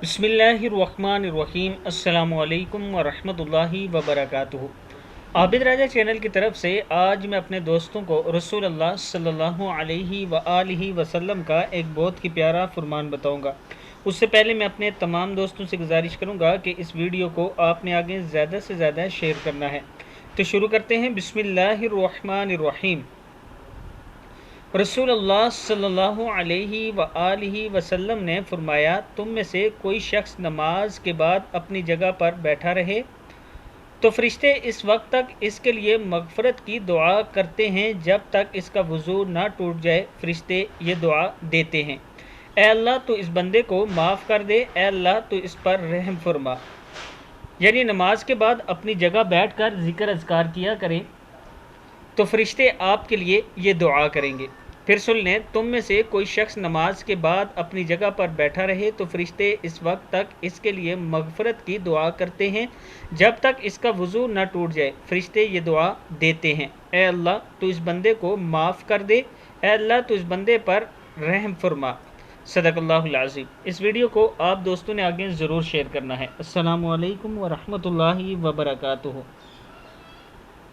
बिस्मिल्लाहिर्रहमानिर्रहीम। अस्सलामु अलैकुम वरहमतुल्लाहि वबरकातुहू। आबिद राजा चैनल की तरफ से आज मैं अपने दोस्तों को रसूल अल्लाह सल्लल्लाहु अलैहि वसल्लम का एक बहुत ही प्यारा फरमान बताऊंगा। उससे पहले मैं अपने तमाम दोस्तों से गुजारिश करूंगा कि इस वीडियो को आपने आगे ज़्यादा से ज़्यादा शेयर करना है। तो शुरू करते हैं। बिस्मिल्लाहिर्रहमानिर्रहीम। रसूलुल्लाह सल्लल्लाहु अलैहि वसल्लम ने फरमाया, तुम में से कोई शख्स नमाज के बाद अपनी जगह पर बैठा रहे तो फरिश्ते इस वक्त तक इसके लिए मगफरत की दुआ करते हैं जब तक इसका वज़ू ना टूट जाए। फरिश्ते ये दुआ देते हैं, ए अल्लाह तो इस बंदे को माफ़ कर दे, ए अल्लाह तो इस पर रहम फरमा। यानी नमाज के बाद अपनी जगह बैठ कर ज़िक्र अज़कार किया करें तो फरिश्ते आपके लिए ये दुआ करेंगे। फिर सुन लें, तुम में से कोई शख्स नमाज के बाद अपनी जगह पर बैठा रहे तो फरिश्ते इस वक्त तक इसके लिए मगफरत की दुआ करते हैं जब तक इसका वज़ू न टूट जाए। फरिश्ते ये दुआ देते हैं, ए अल्लाह तो इस बंदे को माफ़ कर दे, ए अल्लाह तो इस बंदे पर रहम फरमा। सदक़ल्लाहुल अज़ीम। इस वीडियो को आप दोस्तों ने आगे ज़रूर शेयर करना है। अस्सलामु अलैकुम वरहमतुल्लाहि वबरकातुहू।